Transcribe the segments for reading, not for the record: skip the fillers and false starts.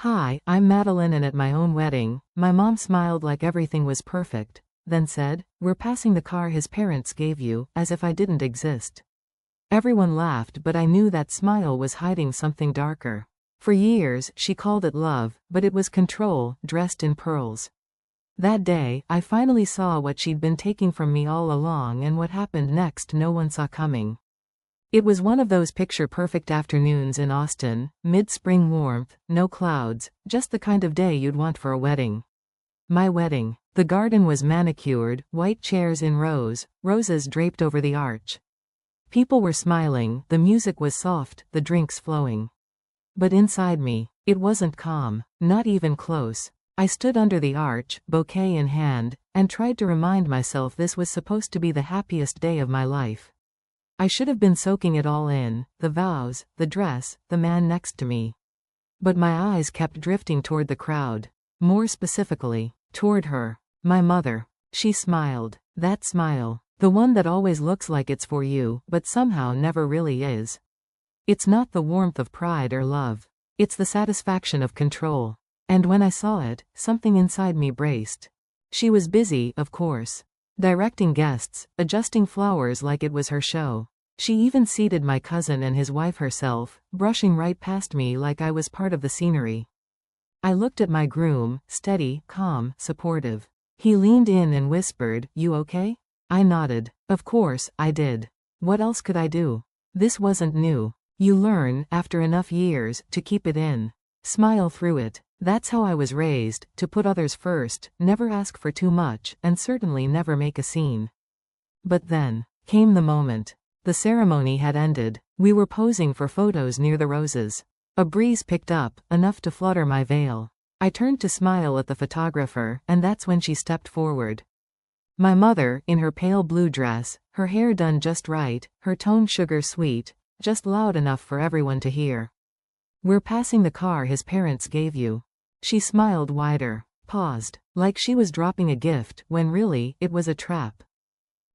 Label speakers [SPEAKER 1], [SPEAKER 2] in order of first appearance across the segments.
[SPEAKER 1] "Hi, I'm Madeline, and at my own wedding, my mom smiled like everything was perfect, then said, 'We're passing the car his parents gave you,' as if I didn't exist." Everyone laughed, but I knew that smile was hiding something darker. For years, she called it love, but it was control, dressed in pearls. That day, I finally saw what she'd been taking from me all along, and what happened next no one saw coming. It was one of those picture-perfect afternoons in Austin, mid-spring warmth, no clouds, just the kind of day you'd want for a wedding. My wedding. The garden was manicured, white chairs in rows, roses draped over the arch. People were smiling, the music was soft, the drinks flowing. But inside me, it wasn't calm, not even close. I stood under the arch, bouquet in hand, and tried to remind myself this was supposed to be the happiest day of my life. I should have been soaking it all in, the vows, the dress, the man next to me. But my eyes kept drifting toward the crowd. More specifically, toward her. My mother. She smiled. That smile. The one that always looks like it's for you, but somehow never really is. It's not the warmth of pride or love. It's the satisfaction of control. And when I saw it, something inside me braced. She was busy, of course. Directing guests, adjusting flowers like it was her show. She even seated my cousin and his wife herself, brushing right past me like I was part of the scenery. I looked at my groom, steady, calm, supportive. He leaned in and whispered, "You okay?" I nodded. Of course, I did. What else could I do? This wasn't new. You learn, after enough years, to keep it in. Smile through it. That's how I was raised, to put others first, never ask for too much, and certainly never make a scene. But then came the moment. The ceremony had ended. We were posing for photos near the roses. A breeze picked up, enough to flutter my veil. I turned to smile at the photographer, and that's when she stepped forward. My mother, in her pale blue dress, her hair done just right, her tone sugar sweet, just loud enough for everyone to hear. "We're passing the car his parents gave you." She smiled wider, paused, like she was dropping a gift, when really, it was a trap.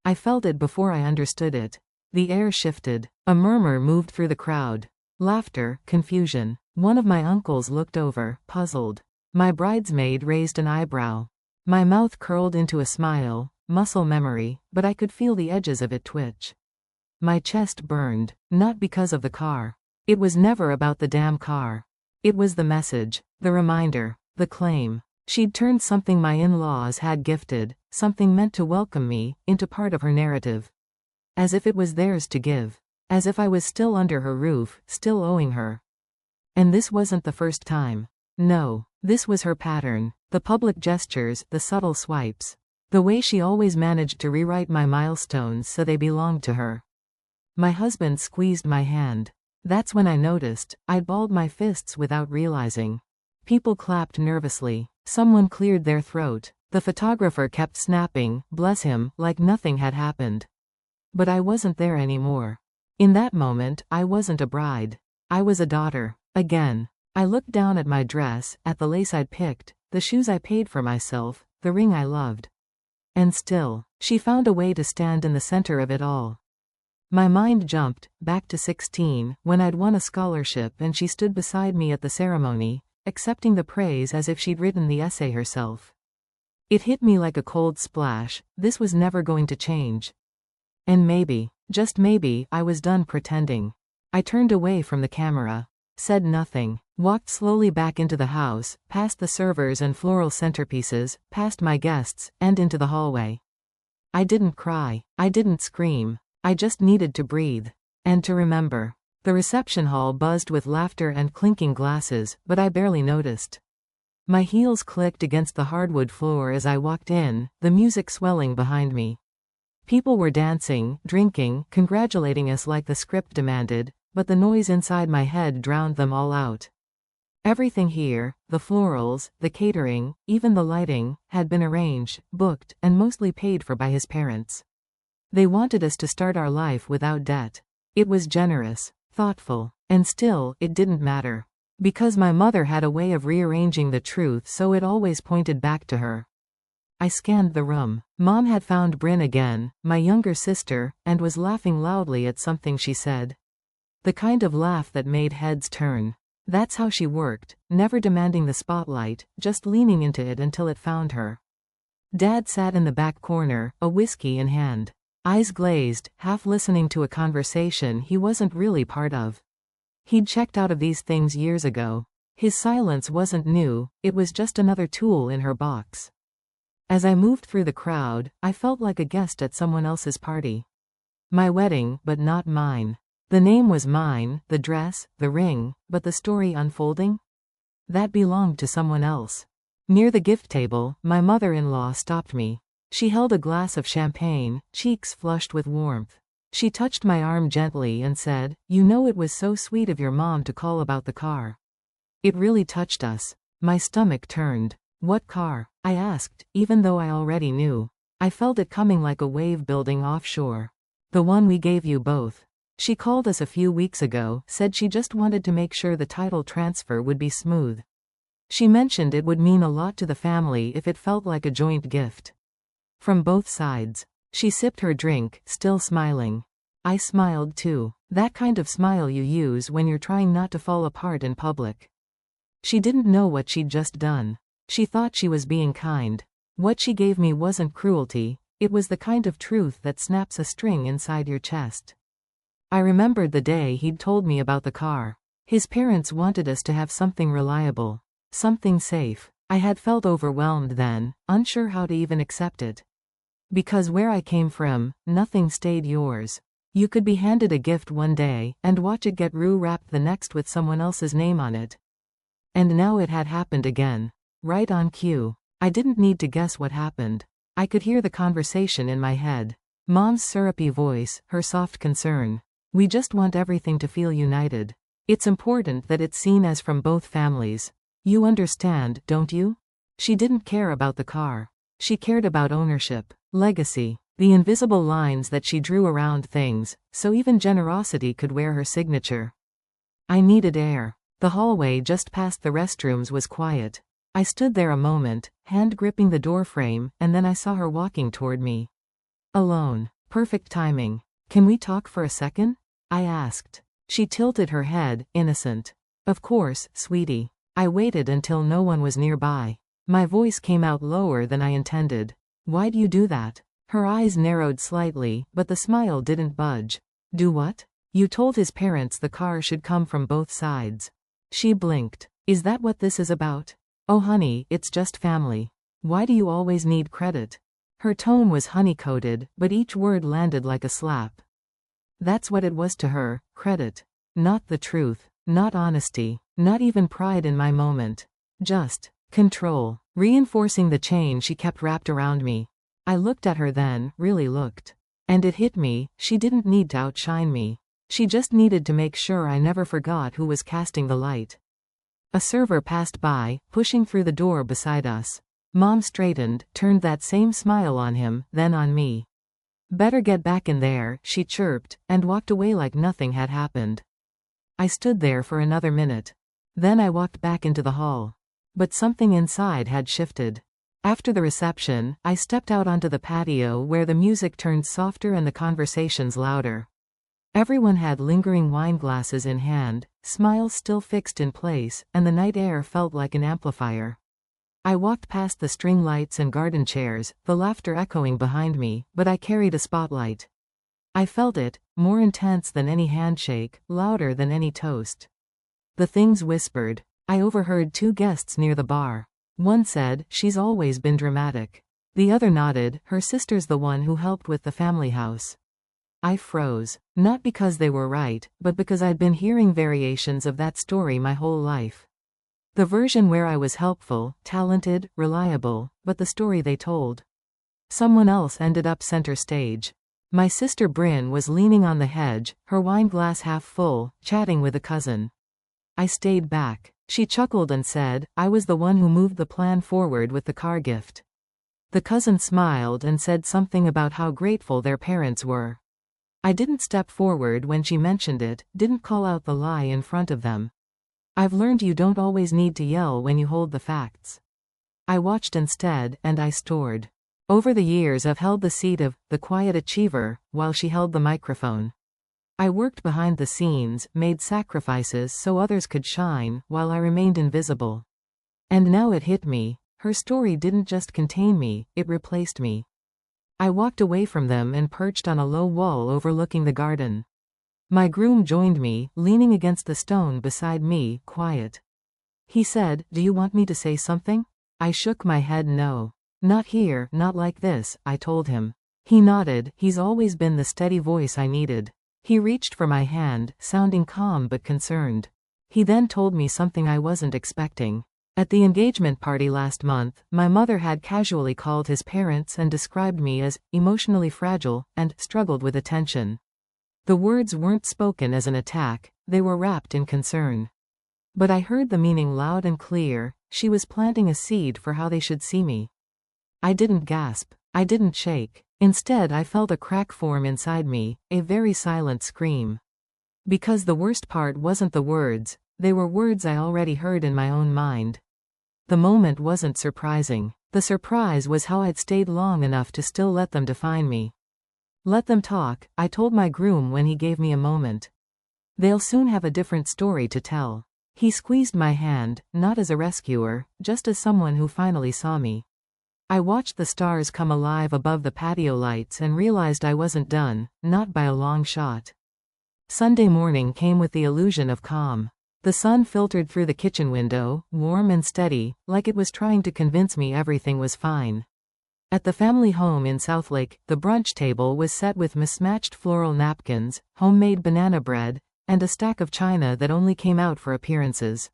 [SPEAKER 1] I felt it before I understood it. The air shifted. A murmur moved through the crowd. Laughter, confusion. One of my uncles looked over, puzzled. My bridesmaid raised an eyebrow. My mouth curled into a smile, muscle memory, but I could feel the edges of it twitch. My chest burned, not because of the car. It was never about the damn car. It was the message, the reminder, the claim. She'd turned something my in-laws had gifted, something meant to welcome me, into part of her narrative. As if it was theirs to give. As if I was still under her roof, still owing her. And this wasn't the first time. No, this was her pattern. The public gestures, the subtle swipes. The way she always managed to rewrite my milestones so they belonged to her. My husband squeezed my hand. That's when I noticed, I'd balled my fists without realizing. People clapped nervously. Someone cleared their throat. The photographer kept snapping, bless him, like nothing had happened. But I wasn't there anymore. In that moment, I wasn't a bride. I was a daughter. Again. I looked down at my dress, at the lace I'd picked, the shoes I paid for myself, the ring I loved. And still, she found a way to stand in the center of it all. My mind jumped, back to 16, when I'd won a scholarship and she stood beside me at the ceremony, accepting the praise as if she'd written the essay herself. It hit me like a cold splash. This was never going to change. And maybe, just maybe, I was done pretending. I turned away from the camera. Said nothing. Walked slowly back into the house, past the servers and floral centerpieces, past my guests, and into the hallway. I didn't cry. I didn't scream. I just needed to breathe. And to remember. The reception hall buzzed with laughter and clinking glasses, but I barely noticed. My heels clicked against the hardwood floor as I walked in, the music swelling behind me. People were dancing, drinking, congratulating us like the script demanded, but the noise inside my head drowned them all out. Everything here, the florals, the catering, even the lighting, had been arranged, booked, and mostly paid for by his parents. They wanted us to start our life without debt. It was generous, thoughtful, and still, it didn't matter. Because my mother had a way of rearranging the truth so it always pointed back to her. I scanned the room. Mom had found Bryn again, my younger sister, and was laughing loudly at something she said. The kind of laugh that made heads turn. That's how she worked, never demanding the spotlight, just leaning into it until it found her. Dad sat in the back corner, a whiskey in hand. Eyes glazed, half listening to a conversation he wasn't really part of. He'd checked out of these things years ago. His silence wasn't new, it was just another tool in her box. As I moved through the crowd, I felt like a guest at someone else's party. My wedding, but not mine. The name was mine, the dress, the ring, but the story unfolding? That belonged to someone else. Near the gift table, my mother-in-law stopped me. She held a glass of champagne, cheeks flushed with warmth. She touched my arm gently and said, "You know, it was so sweet of your mom to call about the car." It really touched us. My stomach turned. "What car?" I asked, even though I already knew. I felt it coming like a wave building offshore. "The one we gave you both. She called us a few weeks ago, said she just wanted to make sure the title transfer would be smooth. She mentioned it would mean a lot to the family if it felt like a joint gift. From both sides." She sipped her drink, still smiling. I smiled too. That kind of smile you use when you're trying not to fall apart in public. She didn't know what she'd just done. She thought she was being kind. What she gave me wasn't cruelty, it was the kind of truth that snaps a string inside your chest. I remembered the day he'd told me about the car. His parents wanted us to have something reliable. Something safe. I had felt overwhelmed then, unsure how to even accept it. Because where I came from, nothing stayed yours. You could be handed a gift one day, and watch it get wrapped the next with someone else's name on it. And now it had happened again. Right on cue. I didn't need to guess what happened. I could hear the conversation in my head. Mom's syrupy voice, her soft concern. "We just want everything to feel united. It's important that it's seen as from both families. You understand, don't you?" She didn't care about the car. She cared about ownership, legacy, the invisible lines that she drew around things, so even generosity could wear her signature. I needed air. The hallway just past the restrooms was quiet. I stood there a moment, hand gripping the doorframe, and then I saw her walking toward me. Alone. Perfect timing. "Can we talk for a second?" I asked. She tilted her head, innocent. "Of course, sweetie." I waited until no one was nearby. My voice came out lower than I intended. "Why'd you do that?" Her eyes narrowed slightly, but the smile didn't budge. "Do what?" "You told his parents the car should come from both sides." She blinked. "Is that what this is about?" "Oh honey, it's just family. Why do you always need credit?" Her tone was honey-coated, but each word landed like a slap. That's what it was to her, credit. Not the truth, not honesty, not even pride in my moment. Just control, reinforcing the chain she kept wrapped around me. I looked at her then, really looked. And it hit me, she didn't need to outshine me. She just needed to make sure I never forgot who was casting the light. A server passed by, pushing through the door beside us. Mom straightened, turned that same smile on him, then on me. "Better get back in there," she chirped, and walked away like nothing had happened. I stood there for another minute. Then I walked back into the hall. But something inside had shifted. After the reception, I stepped out onto the patio where the music turned softer and the conversations louder. Everyone had lingering wine glasses in hand, smiles still fixed in place, and the night air felt like an amplifier. I walked past the string lights and garden chairs, the laughter echoing behind me, but I carried a spotlight. I felt it, more intense than any handshake, louder than any toast. The things whispered. I overheard two guests near the bar. One said, "She's always been dramatic." The other nodded, "Her sister's the one who helped with the family house." I froze. Not because they were right, but because I'd been hearing variations of that story my whole life. The version where I was helpful, talented, reliable, but the story they told. Someone else ended up center stage. My sister Bryn was leaning on the hedge, her wine glass half full, chatting with a cousin. I stayed back. She chuckled and said, "I was the one who moved the plan forward with the car gift." The cousin smiled and said something about how grateful their parents were. I didn't step forward when she mentioned it, didn't call out the lie in front of them. I've learned you don't always need to yell when you hold the facts. I watched instead, and I stored. Over the years I've held the seat of the quiet achiever, while she held the microphone. I worked behind the scenes, made sacrifices so others could shine, while I remained invisible. And now it hit me. Her story didn't just contain me, it replaced me. I walked away from them and perched on a low wall overlooking the garden. My groom joined me, leaning against the stone beside me, quiet. He said, "Do you want me to say something?" I shook my head no. "Not here, not like this," I told him. He nodded. He's always been the steady voice I needed. He reached for my hand, sounding calm but concerned. He then told me something I wasn't expecting. At the engagement party last month, my mother had casually called his parents and described me as emotionally fragile and struggled with attention. The words weren't spoken as an attack, they were wrapped in concern. But I heard the meaning loud and clear. She was planting a seed for how they should see me. I didn't gasp. I didn't shake. Instead, I felt a crack form inside me, a very silent scream. Because the worst part wasn't the words, they were words I already heard in my own mind. The moment wasn't surprising. The surprise was how I'd stayed long enough to still let them define me. "Let them talk," I told my groom when he gave me a moment. "They'll soon have a different story to tell." He squeezed my hand, not as a rescuer, just as someone who finally saw me. I watched the stars come alive above the patio lights and realized I wasn't done, not by a long shot. Sunday morning came with the illusion of calm. The sun filtered through the kitchen window, warm and steady, like it was trying to convince me everything was fine. At the family home in Southlake, the brunch table was set with mismatched floral napkins, homemade banana bread, and a stack of china that only came out for appearances.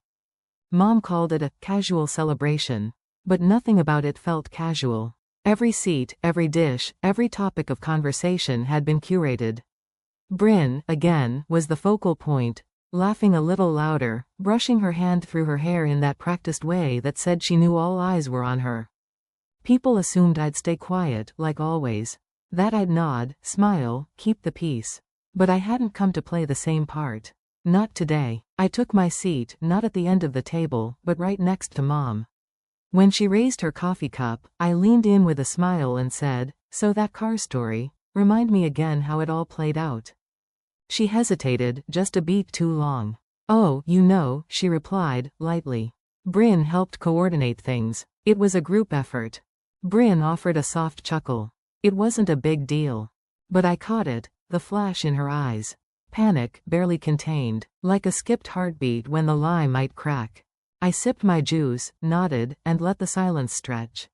[SPEAKER 1] Mom called it a casual celebration. But nothing about it felt casual. Every seat, every dish, every topic of conversation had been curated. Bryn, again, was the focal point, laughing a little louder, brushing her hand through her hair in that practiced way that said she knew all eyes were on her. People assumed I'd stay quiet, like always. That I'd nod, smile, keep the peace. But I hadn't come to play the same part. Not today. I took my seat, not at the end of the table, but right next to Mom. When she raised her coffee cup, I leaned in with a smile and said, "So that car story, remind me again how it all played out." She hesitated, just a beat too long. "Oh, you know," she replied, lightly. Bryn helped coordinate things. It was a group effort. Bryn offered a soft chuckle. It wasn't a big deal. But I caught it, the flash in her eyes. Panic, barely contained, like a skipped heartbeat when the lie might crack. I sipped my juice, nodded, and let the silence stretch.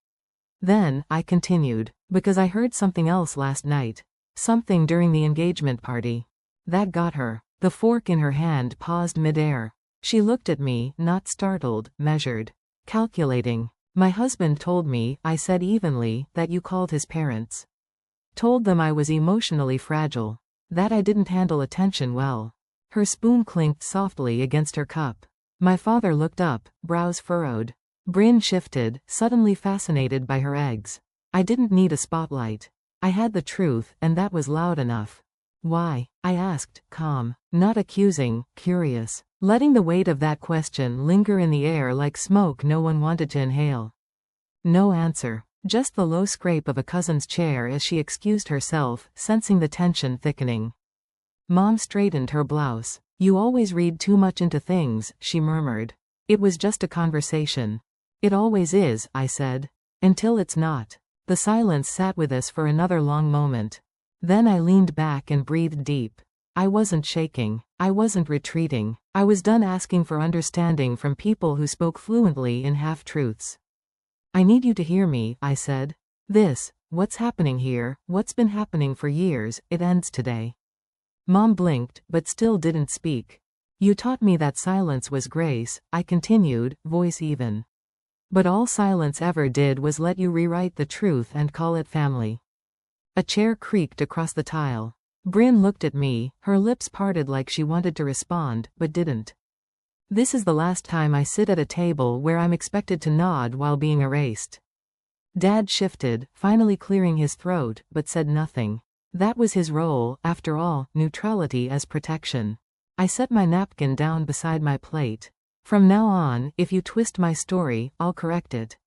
[SPEAKER 1] Then, I continued, "Because I heard something else last night. Something during the engagement party. That got her." The fork in her hand paused midair. She looked at me, not startled, measured. "Calculating. My husband told me," I said evenly, "that you called his parents. Told them I was emotionally fragile. That I didn't handle attention well." Her spoon clinked softly against her cup. My father looked up, brows furrowed. Bryn shifted, suddenly fascinated by her eggs. I didn't need a spotlight. I had the truth, and that was loud enough. "Why?" I asked, calm, not accusing, curious, letting the weight of that question linger in the air like smoke no one wanted to inhale. No answer. Just the low scrape of a cousin's chair as she excused herself, sensing the tension thickening. Mom straightened her blouse. "You always read too much into things," she murmured. "It was just a conversation." "It always is," I said. "Until it's not." The silence sat with us for another long moment. Then I leaned back and breathed deep. I wasn't shaking. I wasn't retreating. I was done asking for understanding from people who spoke fluently in half-truths. "I need you to hear me," I said. What's happening here, what's been happening for years, it ends today." Mom blinked, but still didn't speak. "You taught me that silence was grace," I continued, voice even. "But all silence ever did was let you rewrite the truth and call it family." A chair creaked across the tile. Bryn looked at me, her lips parted like she wanted to respond, but didn't. "This is the last time I sit at a table where I'm expected to nod while being erased." Dad shifted, finally clearing his throat, but said nothing. That was his role, after all, neutrality as protection. I set my napkin down beside my plate. "From now on, if you twist my story, I'll correct it.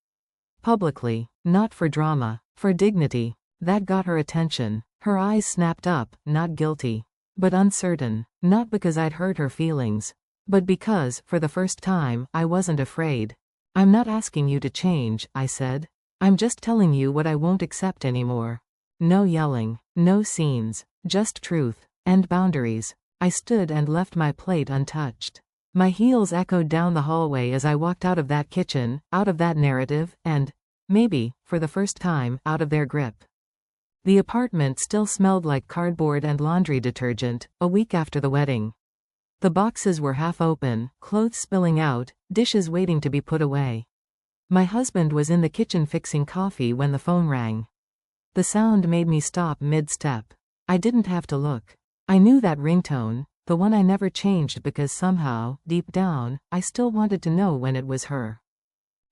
[SPEAKER 1] Publicly. Not for drama. For dignity." That got her attention. Her eyes snapped up, not guilty. but uncertain, not because I'd hurt her feelings, but because, for the first time, I wasn't afraid. I'm not asking you to change, I said. I'm just telling you what I won't accept anymore. No yelling, no scenes, just truth, and boundaries. I stood and left my plate untouched. My heels echoed down the hallway as I walked out of that kitchen, out of that narrative, and, maybe, for the first time, out of their grip. The apartment still smelled like cardboard and laundry detergent, a week after the wedding. The boxes were half open, clothes spilling out, dishes waiting to be put away. My husband was in the kitchen fixing coffee when the phone rang. The sound made me stop mid-step. I didn't have to look. I knew that ringtone, the one I never changed because somehow, deep down, I still wanted to know when it was her.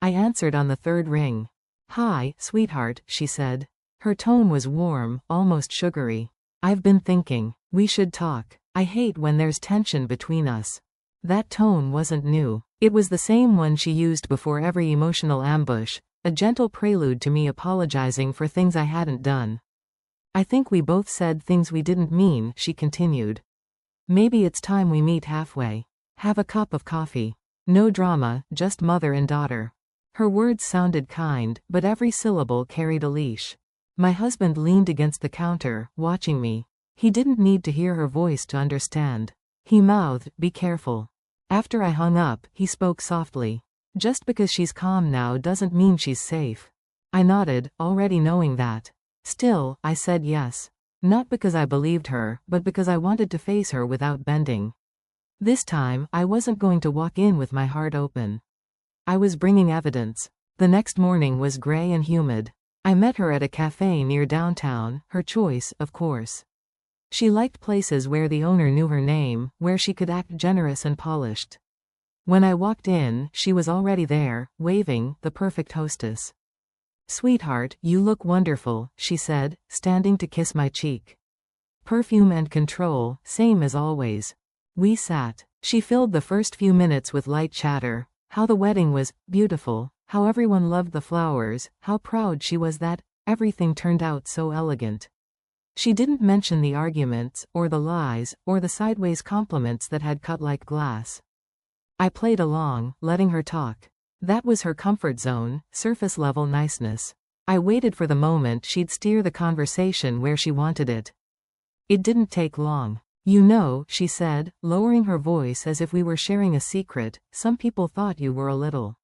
[SPEAKER 1] I answered on the third ring. "Hi, sweetheart," she said. Her tone was warm, almost sugary. "I've been thinking, we should talk. I hate when there's tension between us." That tone wasn't new. It was the same one she used before every emotional ambush, a gentle prelude to me apologizing for things I hadn't done. "I think we both said things we didn't mean," she continued. "Maybe it's time we meet halfway. Have a cup of coffee. No drama, just mother and daughter." Her words sounded kind, but every syllable carried a leash. My husband leaned against the counter, watching me. He didn't need to hear her voice to understand. He mouthed, "Be careful." After I hung up, he spoke softly. "Just because she's calm now doesn't mean she's safe." I nodded, already knowing that. Still, I said yes. Not because I believed her, but because I wanted to face her without bending. This time, I wasn't going to walk in with my heart open. I was bringing evidence. The next morning was gray and humid. I met her at a cafe near downtown, her choice, of course. She liked places where the owner knew her name, where she could act generous and polished. When I walked in, she was already there, waving, the perfect hostess. "Sweetheart, you look wonderful," she said, standing to kiss my cheek. Perfume and control, same as always. We sat. She filled the first few minutes with light chatter. How the wedding was beautiful, how everyone loved the flowers, how proud she was that everything turned out so elegant. She didn't mention the arguments, or the lies, or the sideways compliments that had cut like glass. I played along, letting her talk. That was her comfort zone, surface-level niceness. I waited for the moment she'd steer the conversation where she wanted it. It didn't take long. "You know," she said, lowering her voice as if we were sharing a secret, "some people thought you were a little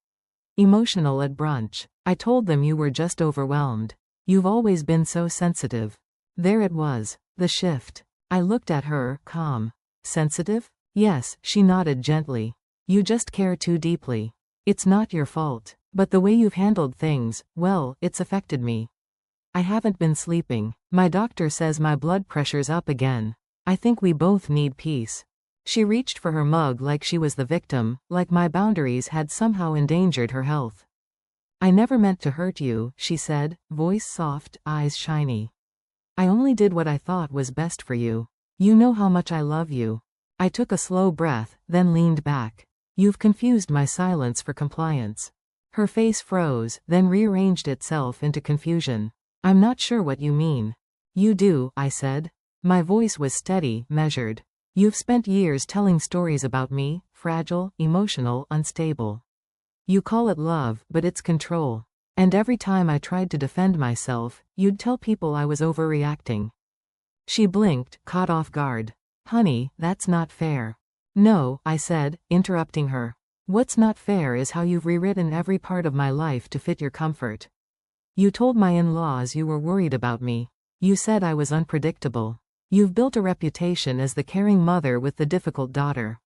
[SPEAKER 1] emotional at brunch. I told them you were just overwhelmed. You've always been so sensitive." There it was, the shift. I looked at her, calm. "Sensitive?" "Yes," she nodded gently. "You just care too deeply. It's not your fault. But the way you've handled things, well, it's affected me. I haven't been sleeping. My doctor says my blood pressure's up again. I think we both need peace." She reached for her mug like she was the victim, like my boundaries had somehow endangered her health. "I never meant to hurt you," she said, voice soft, eyes shiny. "I only did what I thought was best for you. You know how much I love you." I took a slow breath, then leaned back. "You've confused my silence for compliance." Her face froze, then rearranged itself into confusion. "I'm not sure what you mean." "You do," I said. My voice was steady, measured. "You've spent years telling stories about me, fragile, emotional, unstable. You call it love, but it's control. And every time I tried to defend myself, you'd tell people I was overreacting." She blinked, caught off guard. "Honey, that's not fair." "No," I said, interrupting her. "What's not fair is how you've rewritten every part of my life to fit your comfort. You told my in-laws you were worried about me. You said I was unpredictable. You've built a reputation as the caring mother with the difficult daughter.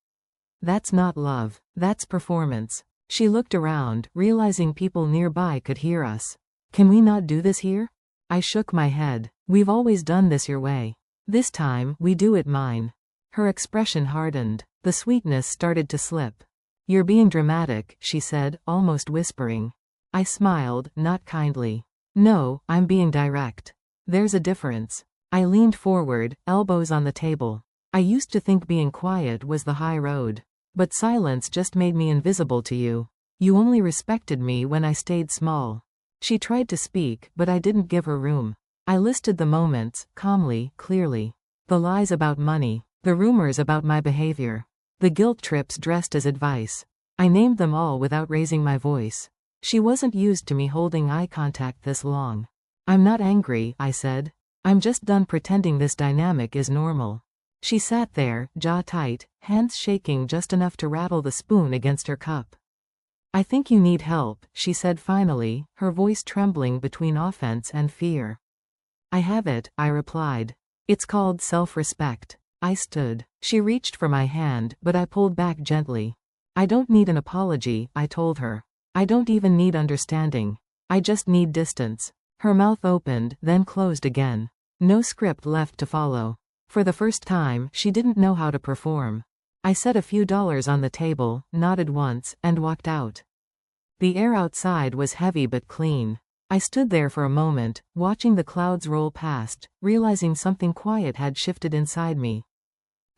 [SPEAKER 1] That's not love. That's performance." She looked around, realizing people nearby could hear us. "Can we not do this here?" I shook my head. "We've always done this your way. This time, we do it mine." Her expression hardened. The sweetness started to slip. "You're being dramatic," she said, almost whispering. I smiled, not kindly. "No, I'm being direct. There's a difference." I leaned forward, elbows on the table. "I used to think being quiet was the high road. But silence just made me invisible to you. You only respected me when I stayed small." She tried to speak, but I didn't give her room. I listed the moments, calmly, clearly. The lies about money. The rumors about my behavior. The guilt trips dressed as advice. I named them all without raising my voice. She wasn't used to me holding eye contact this long. I'm not angry, I said. I'm just done pretending this dynamic is normal. She sat there, jaw tight, hands shaking just enough to rattle the spoon against her cup. I think you need help, she said finally, her voice trembling between offense and fear. I have it, I replied. It's called self-respect. I stood. She reached for my hand, but I pulled back gently. I don't need an apology, I told her. I don't even need understanding. I just need distance. Her mouth opened, then closed again. No script left to follow. For the first time, she didn't know how to perform. I set a few dollars on the table, nodded once, and walked out. The air outside was heavy but clean. I stood there for a moment, watching the clouds roll past, realizing something quiet had shifted inside me.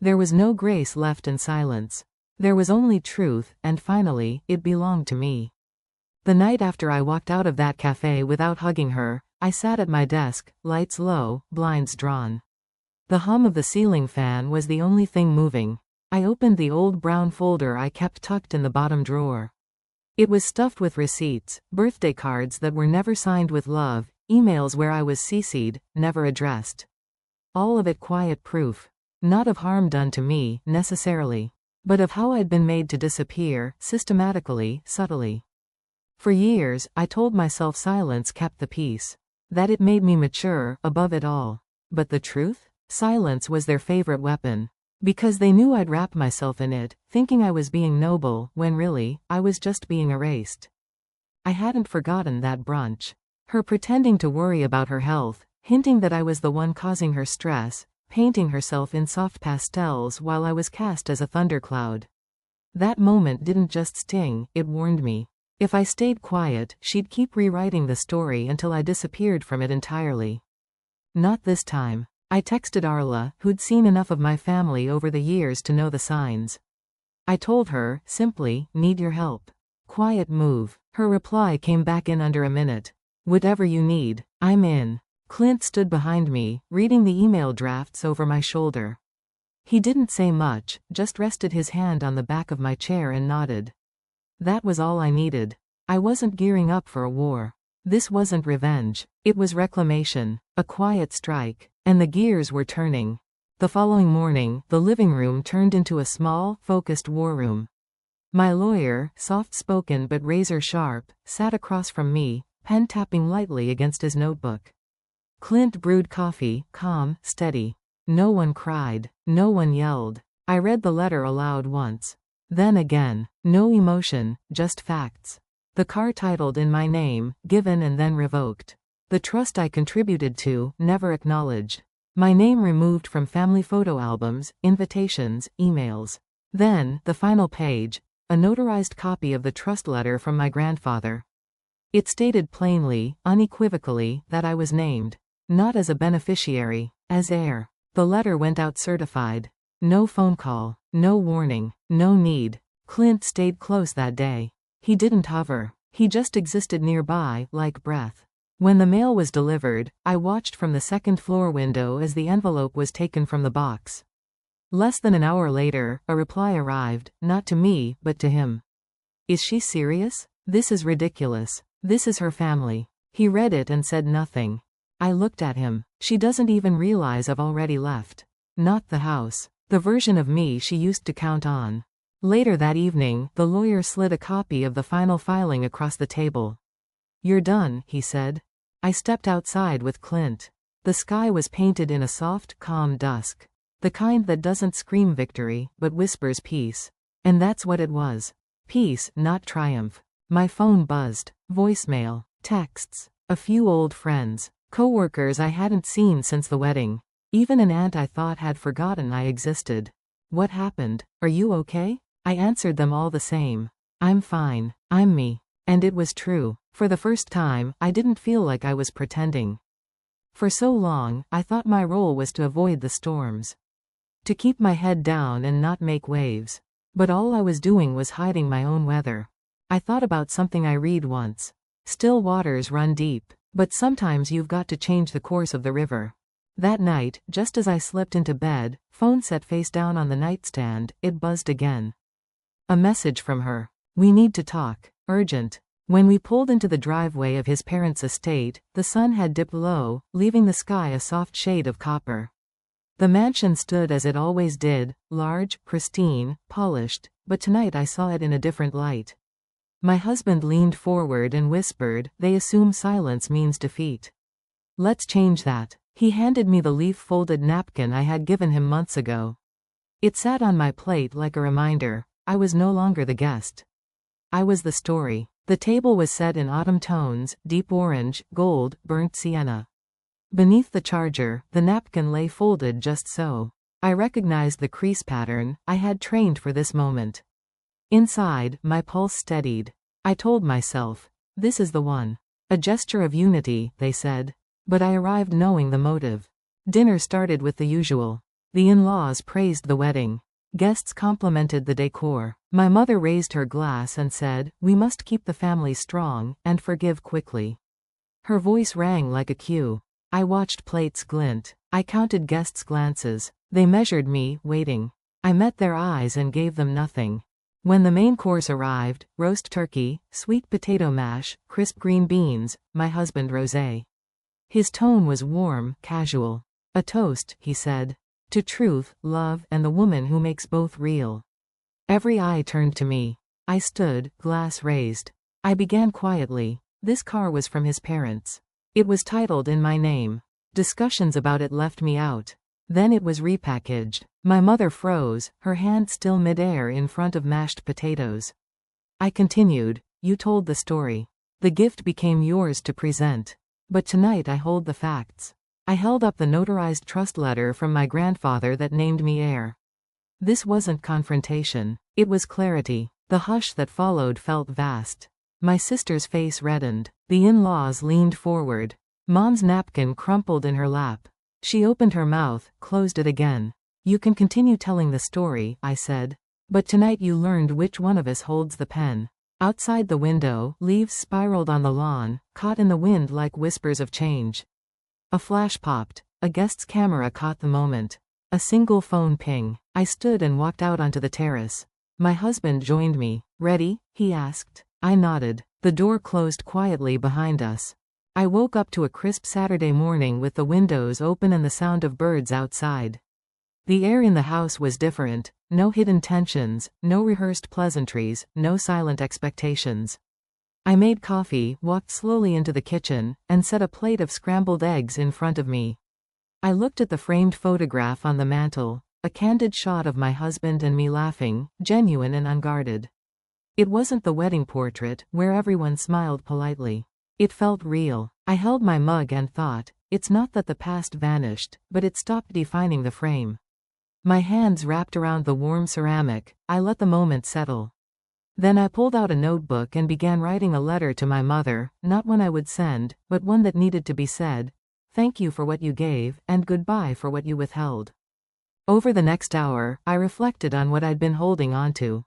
[SPEAKER 1] There was no grace left in silence. There was only truth, and finally, it belonged to me. The night after I walked out of that cafe without hugging her, I sat at my desk, lights low, blinds drawn. The hum of the ceiling fan was the only thing moving. I opened the old brown folder I kept tucked in the bottom drawer. It was stuffed with receipts, birthday cards that were never signed with love, emails where I was CC'd, never addressed. All of it quiet proof. Not of harm done to me, necessarily, but of how I'd been made to disappear, systematically, subtly. For years, I told myself silence kept the peace. That it made me mature, above it all. But the truth? Silence was their favorite weapon. Because they knew I'd wrap myself in it, thinking I was being noble, when really, I was just being erased. I hadn't forgotten that brunch. Her pretending to worry about her health, hinting that I was the one causing her stress, painting herself in soft pastels while I was cast as a thundercloud. That moment didn't just sting, it warned me. If I stayed quiet, she'd keep rewriting the story until I disappeared from it entirely. Not this time. I texted Arla, who'd seen enough of my family over the years to know the signs. I told her, simply, need your help. Quiet move. Her reply came back in under a minute. Whatever you need, I'm in. Clint stood behind me, reading the email drafts over my shoulder. He didn't say much, just rested his hand on the back of my chair and nodded. That was all I needed. I wasn't gearing up for a war. This wasn't revenge. It was reclamation, a quiet strike, and the gears were turning. The following morning, the living room turned into a small, focused war room. My lawyer, soft-spoken but razor-sharp, sat across from me, pen tapping lightly against his notebook. Clint brewed coffee, calm, steady. No one cried. No one yelled. I read the letter aloud once. Then again. No emotion, just facts. The car titled in my name, given and then revoked. The trust I contributed to, never acknowledged. My name removed from family photo albums, invitations, emails. Then, the final page, a notarized copy of the trust letter from my grandfather. It stated plainly, unequivocally, that I was named. Not as a beneficiary, as heir. The letter went out certified. No phone call, no warning, no need. Clint stayed close that day. He didn't hover. He just existed nearby, like breath. When the mail was delivered, I watched from the second-floor window as the envelope was taken from the box. Less than an hour later, a reply arrived, not to me, but to him. Is she serious? This is ridiculous. This is her family. He read it and said nothing. I looked at him. She doesn't even realize I've already left. Not the house. The version of me she used to count on. Later that evening, the lawyer slid a copy of the final filing across the table. You're done, he said. I stepped outside with Clint. The sky was painted in a soft, calm dusk. The kind that doesn't scream victory, but whispers peace. And that's what it was. Peace, not triumph. My phone buzzed. Voicemail. Texts. A few old friends. Coworkers I hadn't seen since the wedding. Even an aunt I thought had forgotten I existed. What happened? Are you okay? I answered them all the same. I'm fine. I'm me. And it was true. For the first time, I didn't feel like I was pretending. For so long, I thought my role was to avoid the storms. To keep my head down and not make waves. But all I was doing was hiding my own weather. I thought about something I read once. Still waters run deep. But sometimes you've got to change the course of the river. That night, just as I slipped into bed, phone set face down on the nightstand, it buzzed again. A message from her. "We need to talk. Urgent." When we pulled into the driveway of his parents' estate, the sun had dipped low, leaving the sky a soft shade of copper. The mansion stood as it always did, large, pristine, polished, but tonight I saw it in a different light. My husband leaned forward and whispered, "They assume silence means defeat. Let's change that." He handed me the leaf-folded napkin I had given him months ago. It sat on my plate like a reminder. I was no longer the guest. I was the story. The table was set in autumn tones, deep orange, gold, burnt sienna. Beneath the charger, the napkin lay folded just so. I recognized the crease pattern. I had trained for this moment. Inside, my pulse steadied. I told myself, this is the one. A gesture of unity, they said. But I arrived knowing the motive. Dinner started with the usual. The in-laws praised the wedding. Guests complimented the decor. My mother raised her glass and said, "We must keep the family strong, and forgive quickly." Her voice rang like a cue. I watched plates glint. I counted guests' glances. They measured me, waiting. I met their eyes and gave them nothing. When the main course arrived, roast turkey, sweet potato mash, crisp green beans, my husband rosé. His tone was warm, casual. "A toast," he said. "To truth, love, and the woman who makes both real." Every eye turned to me. I stood, glass raised. I began quietly. This car was from his parents. It was titled in my name. Discussions about it left me out. Then it was repackaged. My mother froze, her hand still midair in front of mashed potatoes. I continued, "You told the story. The gift became yours to present. But tonight I hold the facts." I held up the notarized trust letter from my grandfather that named me heir. This wasn't confrontation. It was clarity. The hush that followed felt vast. My sister's face reddened. The in-laws leaned forward. Mom's napkin crumpled in her lap. She opened her mouth, closed it again. "You can continue telling the story," I said. "But tonight you learned which one of us holds the pen." Outside the window, leaves spiraled on the lawn, caught in the wind like whispers of change. A flash popped. A guest's camera caught the moment. A single phone ping. I stood and walked out onto the terrace. My husband joined me. "Ready?" he asked. I nodded. The door closed quietly behind us. I woke up to a crisp Saturday morning with the windows open and the sound of birds outside. The air in the house was different. No hidden tensions, no rehearsed pleasantries, no silent expectations. I made coffee, walked slowly into the kitchen, and set a plate of scrambled eggs in front of me. I looked at the framed photograph on the mantel, a candid shot of my husband and me laughing, genuine and unguarded. It wasn't the wedding portrait, where everyone smiled politely. It felt real. I held my mug and thought, it's not that the past vanished, but it stopped defining the frame. My hands wrapped around the warm ceramic. I let the moment settle. Then I pulled out a notebook and began writing a letter to my mother, not one I would send, but one that needed to be said. Thank you for what you gave, and goodbye for what you withheld. Over the next hour, I reflected on what I'd been holding onto.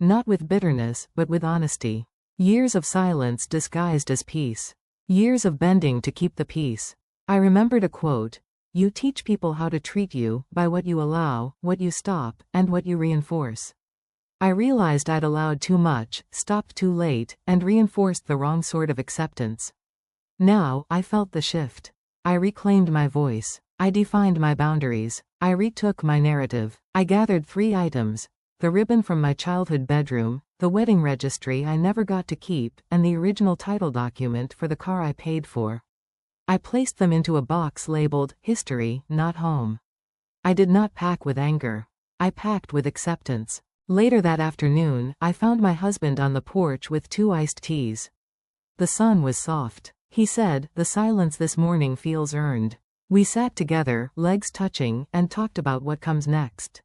[SPEAKER 1] Not with bitterness, but with honesty. Years of silence disguised as peace. Years of bending to keep the peace. I remembered a quote, "You teach people how to treat you, by what you allow, what you stop, and what you reinforce." I realized I'd allowed too much, stopped too late, and reinforced the wrong sort of acceptance. Now, I felt the shift. I reclaimed my voice. I defined my boundaries. I retook my narrative. I gathered 3 items. The ribbon from my childhood bedroom, the wedding registry I never got to keep, and the original title document for the car I paid for. I placed them into a box labeled, "History, not home." I did not pack with anger. I packed with acceptance. Later that afternoon, I found my husband on the porch with 2 iced teas. The sun was soft. He said, "The silence this morning feels earned." We sat together, legs touching, and talked about what comes next.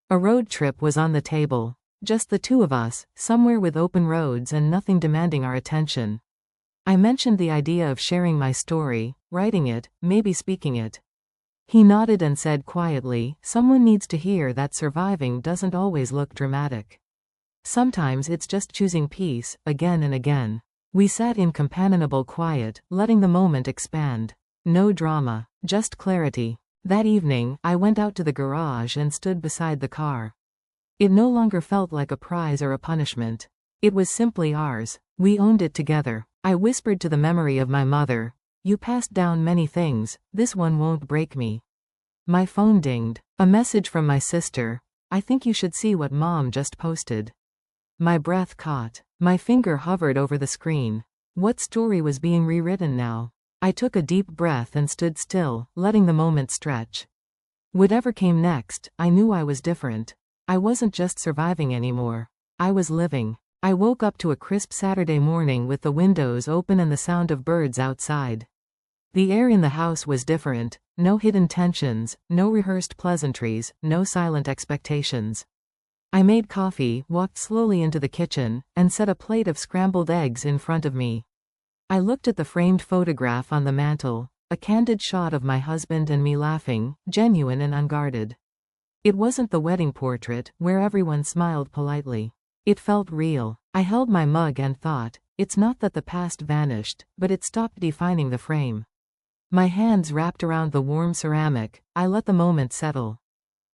[SPEAKER 1] A road trip was on the table. Just the 2 of us, somewhere with open roads and nothing demanding our attention. I mentioned the idea of sharing my story, writing it, maybe speaking it. He nodded and said quietly, "Someone needs to hear that surviving doesn't always look dramatic. Sometimes it's just choosing peace, again and again." We sat in companionable quiet, letting the moment expand. No drama. just clarity. That evening, I went out to the garage and stood beside the car. It no longer felt like a prize or a punishment. It was simply ours. We owned it together. I whispered to the memory of my mother, "You passed down many things, this one won't break me." My phone dinged. A message from my sister, "I think you should see what Mom just posted." My breath caught. My finger hovered over the screen. What story was being rewritten now? I took a deep breath and stood still, letting the moment stretch. Whatever came next, I knew I was different. I wasn't just surviving anymore. I was living. I woke up to a crisp Saturday morning with the windows open and the sound of birds outside. The air in the house was different. No hidden tensions, no rehearsed pleasantries, no silent expectations. I made coffee, walked slowly into the kitchen, and set a plate of scrambled eggs in front of me. I looked at the framed photograph on the mantel, a candid shot of my husband and me laughing, genuine and unguarded. It wasn't the wedding portrait, where everyone smiled politely. It felt real. I held my mug and thought, it's not that the past vanished, but it stopped defining the frame. My hands wrapped around the warm ceramic, I let the moment settle.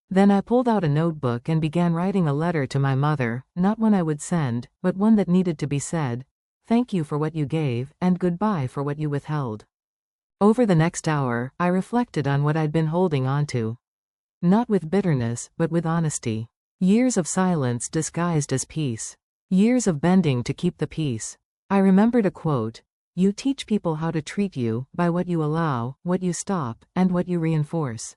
[SPEAKER 1] Then I pulled out a notebook and began writing a letter to my mother, not one I would send, but one that needed to be said. Thank you for what you gave, and goodbye for what you withheld. Over the next hour, I reflected on what I'd been holding onto. Not with bitterness, but with honesty. Years of silence disguised as peace. Years of bending to keep the peace. I remembered a quote, "You teach people how to treat you, by what you allow, what you stop, and what you reinforce."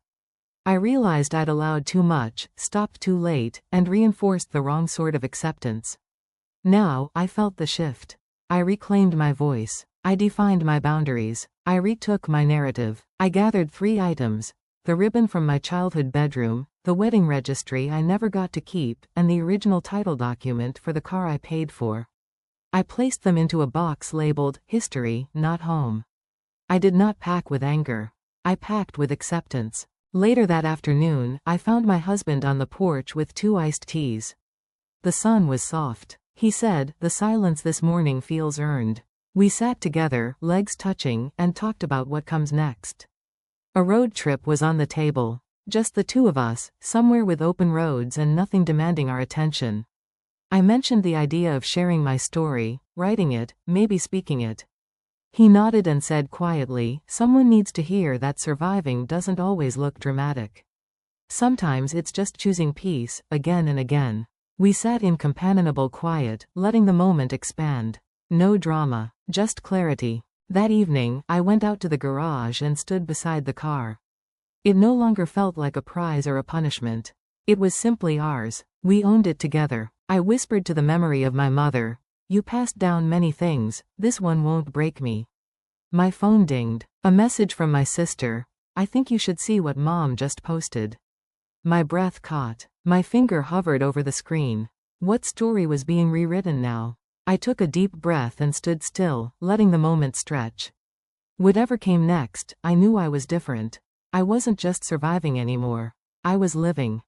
[SPEAKER 1] I realized I'd allowed too much, stopped too late, and reinforced the wrong sort of acceptance. Now, I felt the shift. I reclaimed my voice. I defined my boundaries. I retook my narrative. I gathered 3 items: the ribbon from my childhood bedroom, the wedding registry I never got to keep, and the original title document for the car I paid for. I placed them into a box labeled, "History, not home." I did not pack with anger. I packed with acceptance. Later that afternoon, I found my husband on the porch with 2 iced teas. The sun was soft. He said, "The silence this morning feels earned." We sat together, legs touching, and talked about what comes next. A road trip was on the table. Just the 2 of us, somewhere with open roads and nothing demanding our attention. I mentioned the idea of sharing my story, writing it, maybe speaking it. He nodded and said quietly, "Someone needs to hear that surviving doesn't always look dramatic. Sometimes it's just choosing peace, again and again." We sat in companionable quiet, letting the moment expand. No drama, just clarity. That evening, I went out to the garage and stood beside the car. It no longer felt like a prize or a punishment. It was simply ours. We owned it together. I whispered to the memory of my mother, "You passed down many things, this one won't break me." My phone dinged. A message from my sister, "I think you should see what Mom just posted." My breath caught. My finger hovered over the screen. What story was being rewritten now? I took a deep breath and stood still, letting the moment stretch. Whatever came next, I knew I was different. I wasn't just surviving anymore. I was living.